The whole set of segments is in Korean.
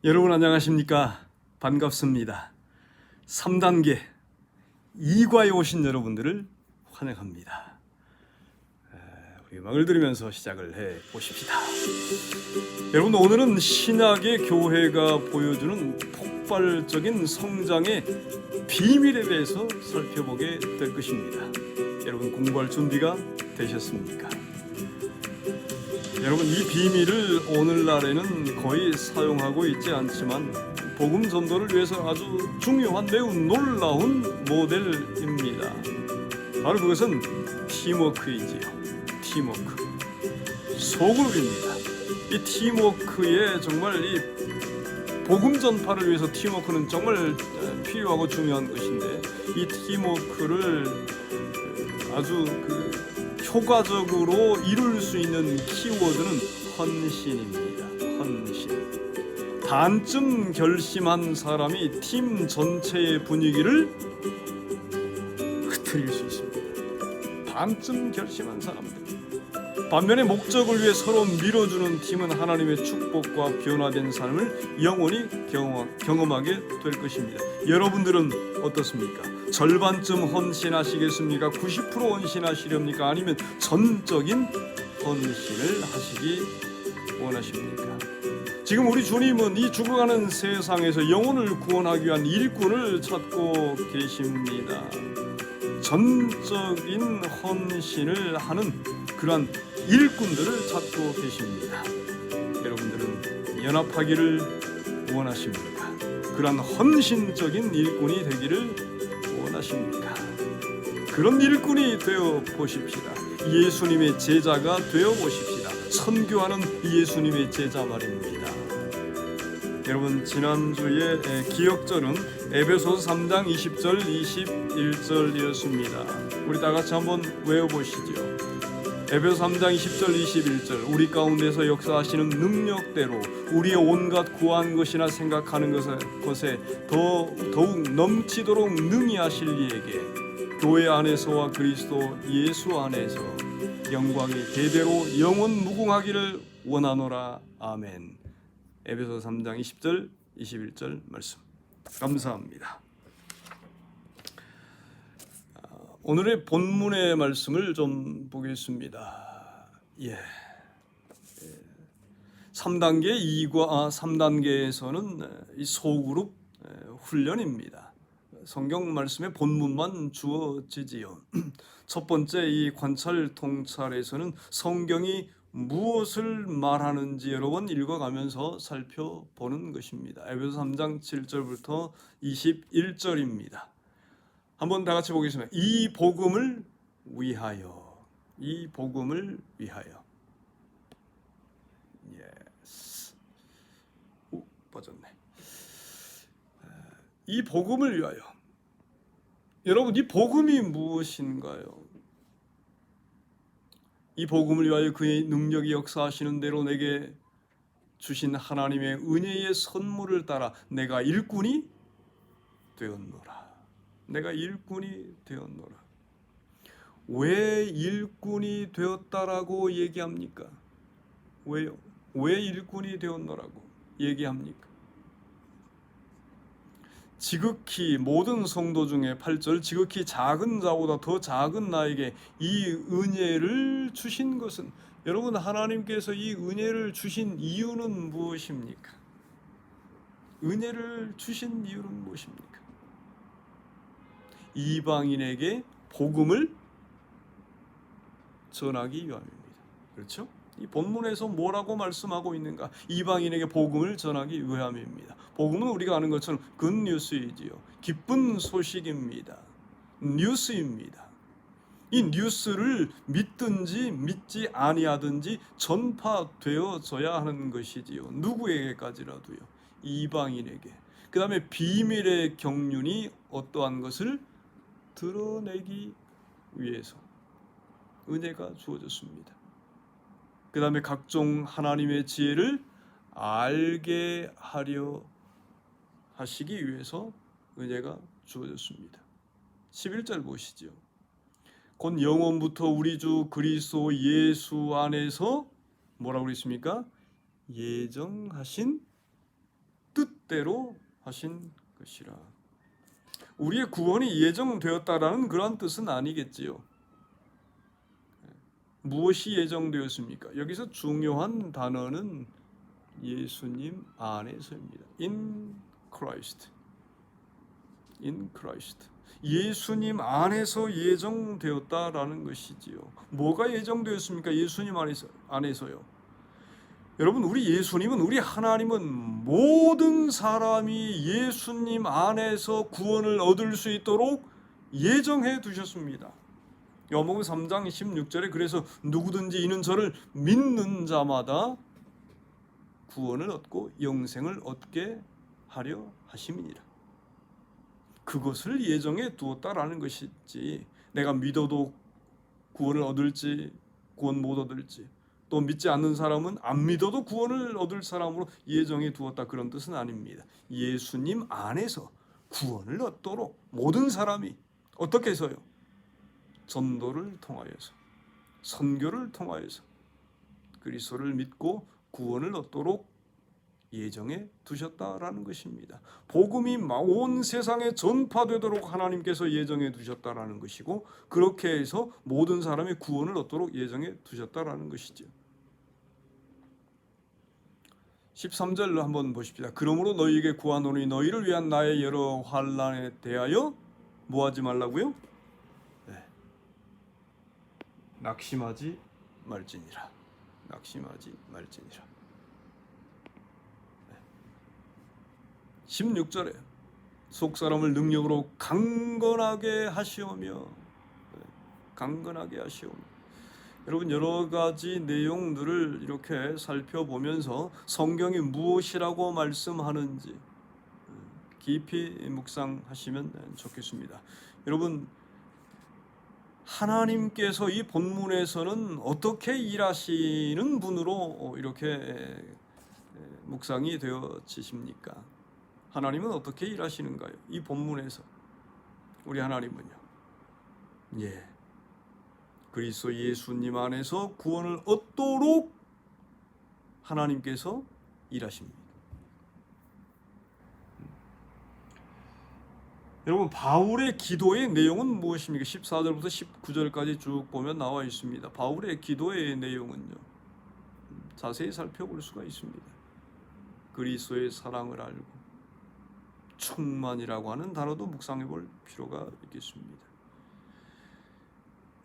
여러분 안녕하십니까? 반갑습니다. 3단계 이과에 오신 여러분들을 환영합니다. 우리 음악을 들으면서 시작을 해 보십시다. 여러분, 오늘은 신약의 교회가 보여주는 폭발적인 성장의 비밀에 대해서 살펴보게 될 것입니다. 여러분, 공부할 준비가 되셨습니까? 여러분, 이 비밀을 오늘날에는 거의 사용하고 있지 않지만 복음 전도를 위해서 아주 중요한 매우 놀라운 모델입니다. 바로 그것은 팀워크이지요. 팀워크, 소그룹입니다. 이 팀워크에 정말 이 복음 전파를 위해서 팀워크는 정말 필요하고 중요한 것인데, 이 팀워크를 아주 효과적으로 이룰 수 있는 키워드는 헌신입니다. 헌신. 반쯤 결심한 사람이 팀 전체의 분위기를 흐트릴 수 있습니다. 반쯤 결심한 사람들. 반면에 목적을 위해 서로 밀어주는 팀은 하나님의 축복과 변화된 삶을 영원히 경험하게 될 것입니다. 여러분들은 어떻습니까? 절반쯤 헌신하시겠습니까? 90% 헌신하시렵니까? 아니면 전적인 헌신을 하시기 원하십니까? 지금 우리 주님은 이 죽어가는 세상에서 영혼을 구원하기 위한 일꾼을 찾고 계십니다. 전적인 헌신을 하는 그러한 일꾼들을 찾고 계십니다. 여러분들은 연합하기를 원하십니까? 그러한 헌신적인 일꾼이 되기를 원하십니까? 그런 일꾼이 되어 보십시다. 예수님의 제자가 되어 보십시다. 선교하는 예수님의 제자 말입니다. 여러분, 지난주에 기억절은 에베소서 3장 20절 21절이었습니다. 우리 다 같이 한번 외워보시죠. 에베소 3장 20절 21절. 우리 가운데서 역사하시는 능력대로 우리의 온갖 구한 것이나 생각하는 것에 더욱 넘치도록 능히 하실 이에게 교회 안에서와 그리스도 예수 안에서 영광이 대대로 영원 무궁하기를 원하노라. 아멘. 에베소 3장 20절 21절 말씀. 감사합니다. 오늘의 본문의 말씀을 좀 보겠습니다. 3단계에서는 이 소그룹 훈련입니다. 성경 말씀의 본문만 주어지지요. 첫 번째 이 관찰 통찰에서는 성경이 무엇을 말하는지 여러 번 읽어가면서 살펴보는 것입니다. 에베소 3장 7절부터 21절입니다. 한번 다 같이 보겠습니다. 이 복음을 위하여. 이 복음을 위하여. 빠졌네. 이 복음을 위하여. 여러분, 이 복음이 무엇인가요? 이 복음을 위하여 그의 능력이 역사하시는 대로 내게 주신 하나님의 은혜의 선물을 따라 내가 일꾼이 되었노라. 내가 일꾼이 되었노라. 왜 일꾼이 되었다라고 얘기합니까? 왜요? 왜 일꾼이 되었노라고 얘기합니까? 지극히 모든 성도 중에 8절, 지극히 작은 자보다 더 작은 나에게 이 은혜를 주신 것은, 여러분, 하나님께서 이 은혜를 주신 이유는 무엇입니까? 은혜를 주신 이유는 무엇입니까? 이방인에게 복음을 전하기 위함입니다. 그렇죠? 이 본문에서 뭐라고 말씀하고 있는가? 이방인에게 복음을 전하기 위함입니다. 복음은 우리가 아는 것처럼 굿뉴스이지요. 기쁜 소식입니다. 뉴스입니다. 이 뉴스를 믿든지 믿지 아니하든지 전파되어져야 하는 것이지요. 누구에게까지라도요. 이방인에게. 그 다음에 비밀의 경륜이 어떠한 것을 드러내기 위해서 은혜가 주어졌습니다. 그 다음에 각종 하나님의 지혜를 알게 하려 하시기 위해서 은혜가 주어졌습니다. 11절 보시죠. 곧 영원부터 우리 주 그리스도 예수 안에서 뭐라고 그랬습니까? 예정하신 뜻대로 하신 것이라. 우리의 구원이 예정되었다라는 그런 뜻은 아니겠지요. 무엇이 예정되었습니까? 여기서 중요한 단어는 예수님 안에서입니다. In Christ. In Christ. 예수님 안에서 예정되었다라는 것이지요. 뭐가 예정되었습니까? 예수님 안에서요. 여러분, 우리 예수님은, 우리 하나님은 모든 사람이 예수님 안에서 구원을 얻을 수 있도록 예정해 두셨습니다. 요한복음 3장 16절에 그래서 누구든지 이는 저를 믿는 자마다 구원을 얻고 영생을 얻게 하려 하심이니라. 그것을 예정해 두었다라는 것이지, 내가 믿어도 구원을 얻을지 구원 못 얻을지, 또 믿지 않는 사람은 안 믿어도 구원을 얻을 사람으로 예정해 두었다, 그런 뜻은 아닙니다. 예수님 안에서 구원을 얻도록 모든 사람이 어떻게 해서요? 전도를 통하여서, 선교를 통하여서 그리스도를 믿고 구원을 얻도록 예정해 두셨다라는 것입니다. 복음이 온 세상에 전파되도록 하나님께서 예정해 두셨다라는 것이고, 그렇게 해서 모든 사람이 구원을 얻도록 예정해 두셨다라는 것이죠. 13절로 한번 보십시다. 그러므로 너희에게 구하노니 너희를 위한 나의 여러 환난에 대하여 뭐하지 말라고요? 낙심하지 말지니라. 낙심하지 말지니라. 16절에 속사람을 능력으로 강건하게 하시오며, 강건하게 하시오며. 여러분, 여러 가지 내용들을 이렇게 살펴보면서 성경이 무엇이라고 말씀하는지 깊이 묵상하시면 좋겠습니다. 여러분, 하나님께서 이 본문에서는 어떻게 일하시는 분으로 이렇게 묵상이 되어지십니까? 하나님은 어떻게 일하시는가요? 이 본문에서 우리 하나님은요, 그리스도 예수님 안에서 구원을 얻도록 하나님께서 일하십니다. 여러분, 바울의 기도의 내용은 무엇입니까? 14절부터 19절까지 쭉 보면 나와 있습니다. 바울의 기도의 내용은요, 자세히 살펴볼 수가 있습니다. 그리스도의 사랑을 알고 충만이라고 하는 단어도 묵상해 볼 필요가 있겠습니다.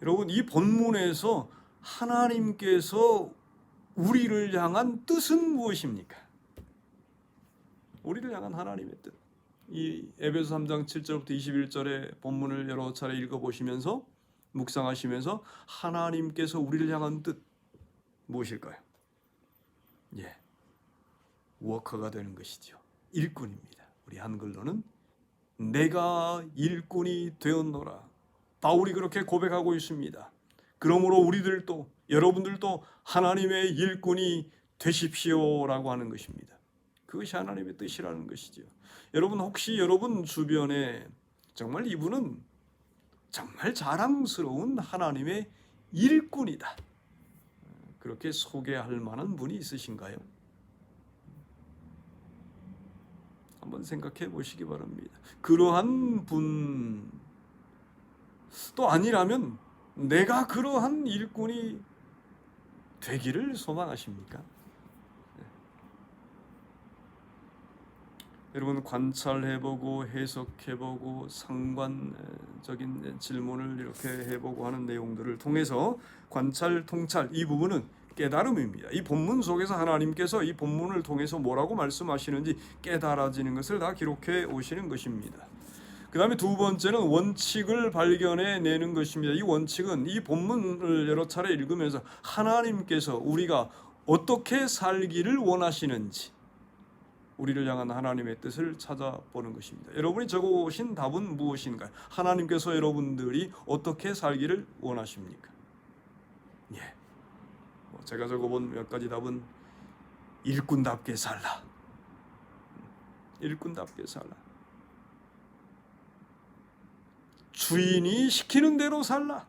여러분, 이 본문에서 하나님께서 우리를 향한 뜻은 무엇입니까? 우리를 향한 하나님의 뜻. 이 에베소 3장 7절부터 21절의 본문을 여러 차례 읽어보시면서 묵상하시면서 하나님께서 우리를 향한 뜻 무엇일까요? 워커가 되는 것이죠. 일꾼입니다. 우리 한글로는 내가 일꾼이 되었노라. 바울이 그렇게 고백하고 있습니다. 그러므로 우리들도, 여러분들도 하나님의 일꾼이 되십시오라고 하는 것입니다. 그것이 하나님의 뜻이라는 것이죠. 여러분, 혹시 여러분 주변에 정말 이분은 정말 자랑스러운 하나님의 일꾼이다, 그렇게 소개할 만한 분이 있으신가요? 한번 생각해 보시기 바랍니다. 그러한 분, 또 아니라면 내가 그러한 일꾼이 되기를 소망하십니까? 여러분, 관찰해보고 해석해보고 상관적인 질문을 이렇게 해보고 하는 내용들을 통해서 관찰, 통찰, 이 부분은 깨달음입니다. 이 본문 속에서 하나님께서 이 본문을 통해서 뭐라고 말씀하시는지 깨달아지는 것을 다 기록해 오시는 것입니다. 그 다음에 두 번째는 원칙을 발견해내는 것입니다. 이 원칙은 이 본문을 여러 차례 읽으면서 하나님께서 우리가 어떻게 살기를 원하시는지, 우리를 향한 하나님의 뜻을 찾아보는 것입니다. 여러분이 적어오신 답은 무엇인가요? 하나님께서 여러분들이 어떻게 살기를 원하십니까? 제가 적어본 몇 가지 답은 일꾼답게 살라. 일꾼답게 살라. 주인이 시키는 대로 살라.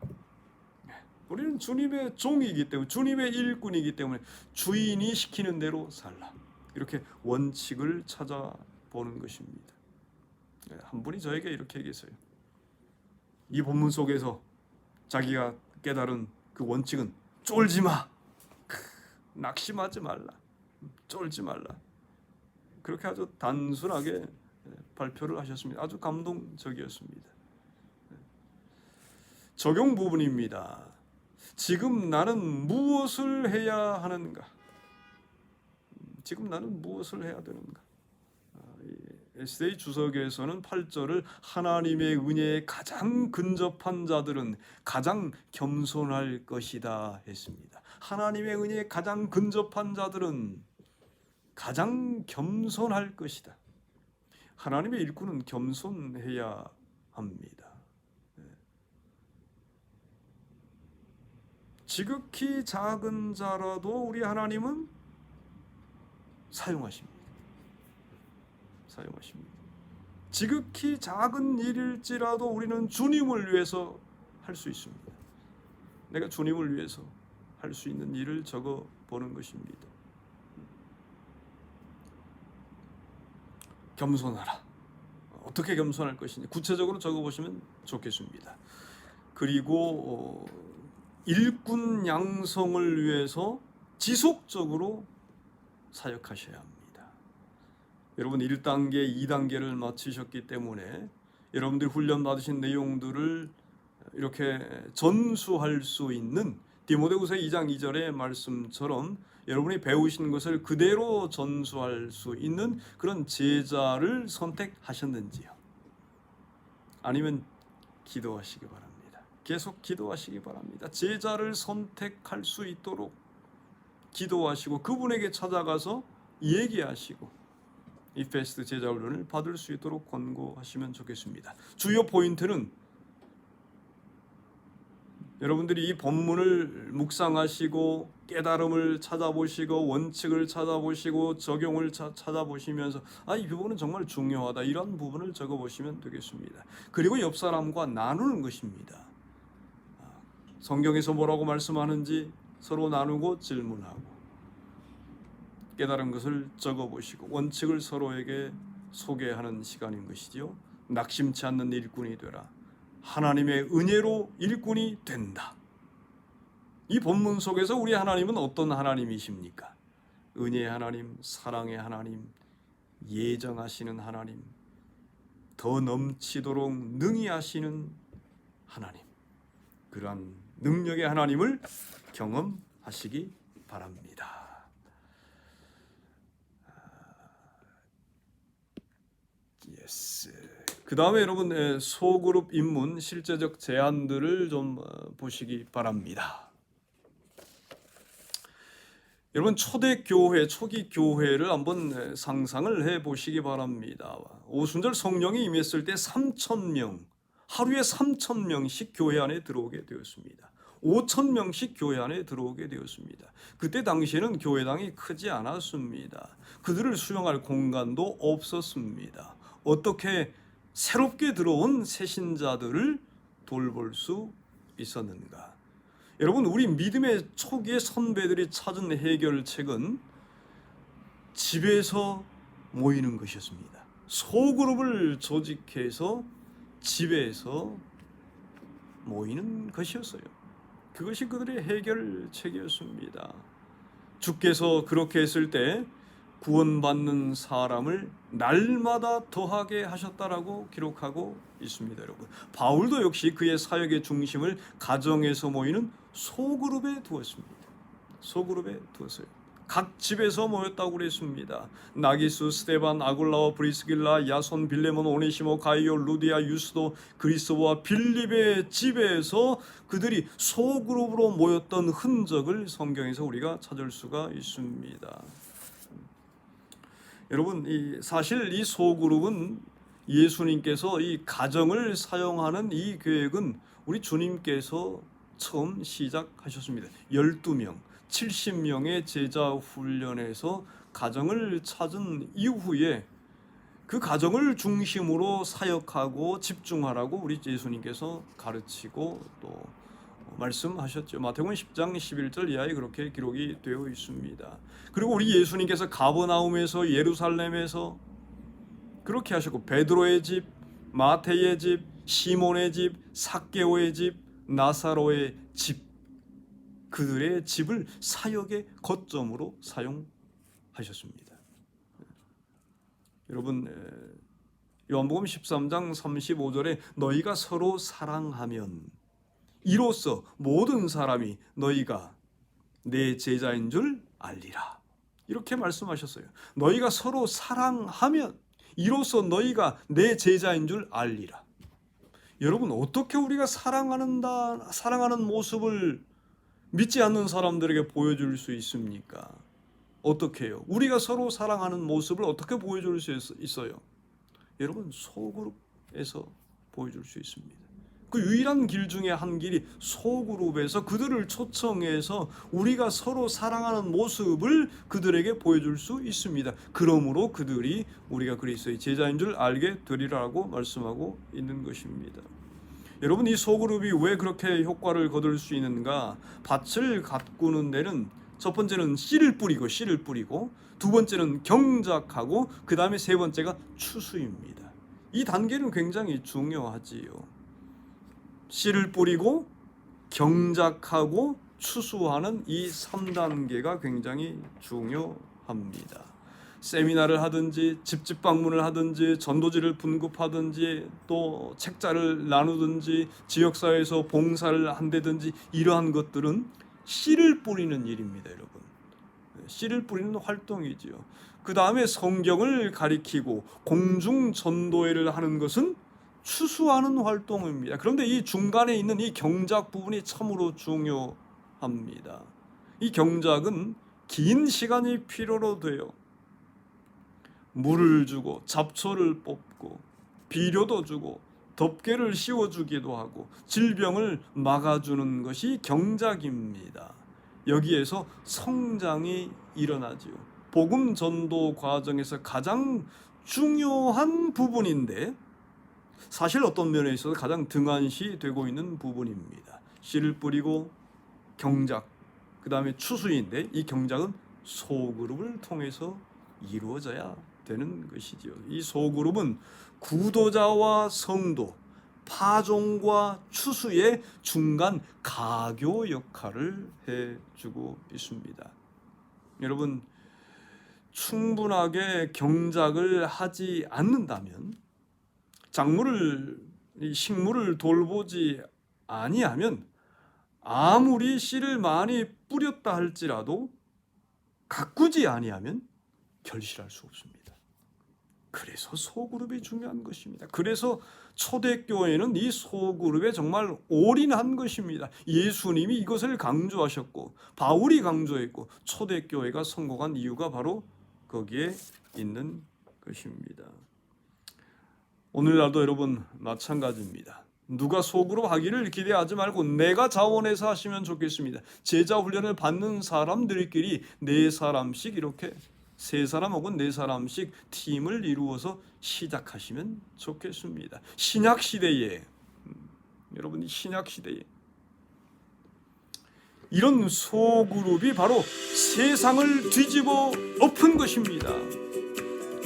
우리는 주님의 종이기 때문에, 주님의 일꾼이기 때문에 주인이 시키는 대로 살라. 이렇게 원칙을 찾아보는 것입니다. 한 분이 저에게 이렇게 얘기했어요. 이 본문 속에서 자기가 깨달은 그 원칙은 쫄지 마, 낙심하지 말라, 쫄지 말라. 그렇게 아주 단순하게 발표를 하셨습니다. 아주 감동적이었습니다. 적용 부분입니다. 지금 나는 무엇을 해야 하는가? 지금 나는 무엇을 해야 되는가? 에세이 주석에서는 8절을 하나님의 은혜에 가장 근접한 자들은 가장 겸손할 것이다 했습니다. 하나님의 은혜에 가장 근접한 자들은 가장 겸손할 것이다. 하나님의 일꾼은 겸손해야 합니다. 지극히 작은 자라도 우리 하나님은 사용하십니다. 지극히 작은 일일지라도 우리는 주님을 위해서 할 수 있습니다. 내가 주님을 위해서 할 수 있는 일을 적어 보는 것입니다. 겸손하라. 어떻게 겸손할 것인지 구체적으로 적어 보시면 좋겠습니다. 그리고 일꾼 양성을 위해서 지속적으로 사역하셔야 합니다. 여러분 1단계, 2단계를 마치셨기 때문에 여러분들이 훈련 받으신 내용들을 이렇게 전수할 수 있는 디모데후서 2장 2절의 말씀처럼 여러분이 배우신 것을 그대로 전수할 수 있는 그런 제자를 선택하셨는지요? 아니면 기도하시기 바랍니다. 계속 기도하시기 바랍니다. 제자를 선택할 수 있도록 기도하시고 그분에게 찾아가서 얘기하시고 이 패스트 제자 훈련을 받을 수 있도록 권고하시면 좋겠습니다. 주요 포인트는 여러분들이 이 본문을 묵상하시고 깨달음을 찾아보시고 원칙을 찾아보시고 적용을 찾아보시면서 이 부분은 정말 중요하다, 이런 부분을 적어보시면 되겠습니다. 그리고 옆 사람과 나누는 것입니다. 성경에서 뭐라고 말씀하는지 서로 나누고 질문하고 깨달은 것을 적어보시고 원칙을 서로에게 소개하는 시간인 것이죠. 낙심치 않는 일꾼이 되라. 하나님의 은혜로 일꾼이 된다. 이 본문 속에서 우리 하나님은 어떤 하나님이십니까? 은혜의 하나님, 사랑의 하나님, 예정하시는 하나님, 더 넘치도록 능히 하시는 하나님, 그러한 능력의 하나님을 경험하시기 바랍니다. 그 다음에 여러분 소그룹 입문 실제적 제안들을 좀 보시기 바랍니다. 여러분 초대교회, 초기 교회를 한번 상상을 해보시기 바랍니다. 오순절 성령이 임했을 때 3,000명, 하루에 3,000명씩 교회 안에 들어오게 되었습니다. 5,000명씩 교회 안에 들어오게 되었습니다. 그때 당시에는 교회당이 크지 않았습니다. 그들을 수용할 공간도 없었습니다. 어떻게 새롭게 들어온 새신자들을 돌볼 수 있었는가? 여러분, 우리 믿음의 초기의 선배들이 찾은 해결책은 집에서 모이는 것이었습니다. 소그룹을 조직해서 집에서 모이는 것이었어요. 그것이 그들의 해결책이었습니다. 주께서 그렇게 했을 때 구원받는 사람을 날마다 더하게 하셨다라고 기록하고 있습니다. 여러분, 바울도 역시 그의 사역의 중심을 가정에서 모이는 소그룹에 두었습니다. 소그룹에 두었어요. 각 집에서 모였다고 그랬습니다. 나기수, 스데반, 아굴라와 브리스길라, 야손, 빌레몬, 오네시모, 가이오, 루디아, 유스도, 그리스도와 빌립의 집에서 그들이 소그룹으로 모였던 흔적을 성경에서 우리가 찾을 수가 있습니다. 여러분, 사실 이 소그룹은 예수님께서 이 가정을 사용하는 이 계획은 우리 주님께서 처음 시작하셨습니다. 12명, 70명의 제자 훈련에서 가정을 찾은 이후에 그 가정을 중심으로 사역하고 집중하라고 우리 예수님께서 가르치고 또 말씀하셨죠. 마태복음 10장 11절 이하에 그렇게 기록이 되어 있습니다. 그리고 우리 예수님께서 가버나움에서 예루살렘에서 그렇게 하셨고, 베드로의 집, 마태의 집, 시몬의 집, 삭개오의 집, 나사로의 집, 그들의 집을 사역의 거점으로 사용하셨습니다. 여러분, 요한복음 13장 35절에 너희가 서로 사랑하면 이로써 모든 사람이 너희가 내 제자인 줄 알리라, 이렇게 말씀하셨어요. 너희가 서로 사랑하면 이로써 너희가 내 제자인 줄 알리라. 여러분, 어떻게 우리가 사랑하는 모습을 믿지 않는 사람들에게 보여줄 수 있습니까? 어떻게 해요? 우리가 서로 사랑하는 모습을 어떻게 보여줄 수 있어요? 여러분, 소그룹에서 보여줄 수 있습니다. 그 유일한 길 중에 한 길이 소그룹에서 그들을 초청해서 우리가 서로 사랑하는 모습을 그들에게 보여줄 수 있습니다. 그러므로 그들이 우리가 그리스도의 제자인 줄 알게 되리라고 말씀하고 있는 것입니다. 여러분, 이 소그룹이 왜 그렇게 효과를 거둘 수 있는가? 밭을 가꾸는 데는 첫 번째는 씨를 뿌리고 두 번째는 경작하고 그 다음에 세 번째가 추수입니다. 이 단계는 굉장히 중요하지요. 씨를 뿌리고 경작하고 추수하는 이 3단계가 굉장히 중요합니다. 세미나를 하든지 집집 방문을 하든지 전도지를 분급하든지 또 책자를 나누든지 지역사회에서 봉사를 한다든지 이러한 것들은 씨를 뿌리는 일입니다. 여러분, 씨를 뿌리는 활동이지요. 그 다음에 성경을 가리키고 공중 전도회를 하는 것은 추수하는 활동입니다. 그런데 이 중간에 있는 이 경작 부분이 참으로 중요합니다. 이 경작은 긴 시간이 필요로 돼요. 물을 주고 잡초를 뽑고 비료도 주고 덮개를 씌워주기도 하고 질병을 막아주는 것이 경작입니다. 여기에서 성장이 일어나지요. 복음 전도 과정에서 가장 중요한 부분인데 사실 어떤 면에 있어서 가장 등한시 되고 있는 부분입니다. 씨를 뿌리고 경작, 그 다음에 추수인데 이 경작은 소그룹을 통해서 이루어져야 되는 것이지요. 이 소그룹은 구도자와 성도, 파종과 추수의 중간 가교 역할을 해주고 있습니다. 여러분, 충분하게 경작을 하지 않는다면, 식물을 돌보지 아니하면 아무리 씨를 많이 뿌렸다 할지라도 가꾸지 아니하면 결실할 수 없습니다. 그래서 소그룹이 중요한 것입니다. 그래서 초대교회는 이 소그룹에 정말 올인한 것입니다. 예수님이 이것을 강조하셨고 바울이 강조했고 초대교회가 성공한 이유가 바로 거기에 있는 것입니다. 오늘날도 여러분 마찬가지입니다. 누가 소그룹 하기를 기대하지 말고 내가 자원해서 하시면 좋겠습니다. 제자 훈련을 받는 사람들끼리 4사람씩 이렇게 3사람 혹은 4사람씩 팀을 이루어서 시작하시면 좋겠습니다. 신약시대에 여러분, 신약시대에 이런 소그룹이 바로 세상을 뒤집어 엎은 것입니다.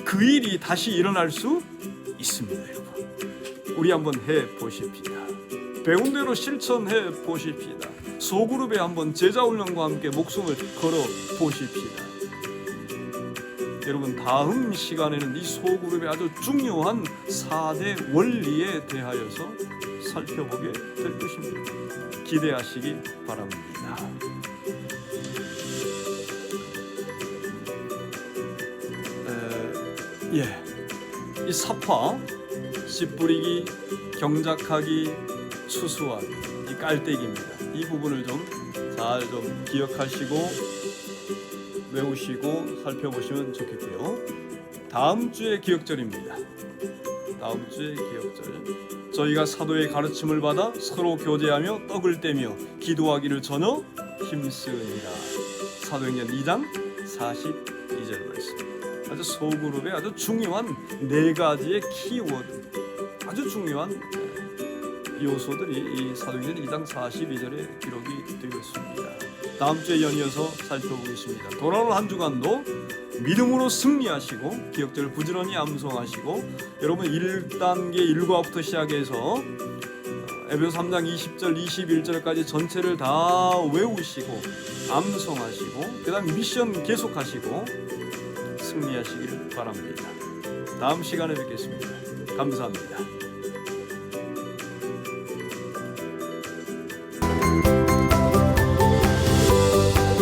그 일이 다시 일어날 수 있습니다. 여러분, 우리 한번 해보십시다. 배운 대로 실천해 보십시다. 소그룹에 한번 제자훈련과 함께 목숨을 걸어 보십시다. 여러분, 다음 시간에는 이 소그룹의 아주 중요한 4대 원리에 대하여서 살펴보게 될 것입니다. 기대하시기 바랍니다. 이 사파, 씨 뿌리기, 경작하기, 추수하기, 이 깔때기입니다. 이 부분을 잘 좀 기억하시고 외우시고 살펴보시면 좋겠고요. 다음 주의 기억절입니다. 다음 주의 기억절, 저희가 사도의 가르침을 받아 서로 교제하며 떡을 떼며 기도하기를 전혀 힘쓰니라. 사도행전 2장 42절 말씀. 아주 소그룹의 아주 중요한 4가지의 키워드, 아주 중요한 요소들이 이 사도행전 2장 42절에 기록이 되어 있습니다. 다음 주에 연이어서 살펴보겠습니다. 돌아오는 한 주간도 믿음으로 승리하시고 기억들을 부지런히 암송하시고, 여러분 1단계 1과부터 시작해서 에베소 3장 20절 21절까지 전체를 다 외우시고 암송하시고 그 다음 미션 계속하시고 승리하시길 바랍니다. 다음 시간에 뵙겠습니다. 감사합니다.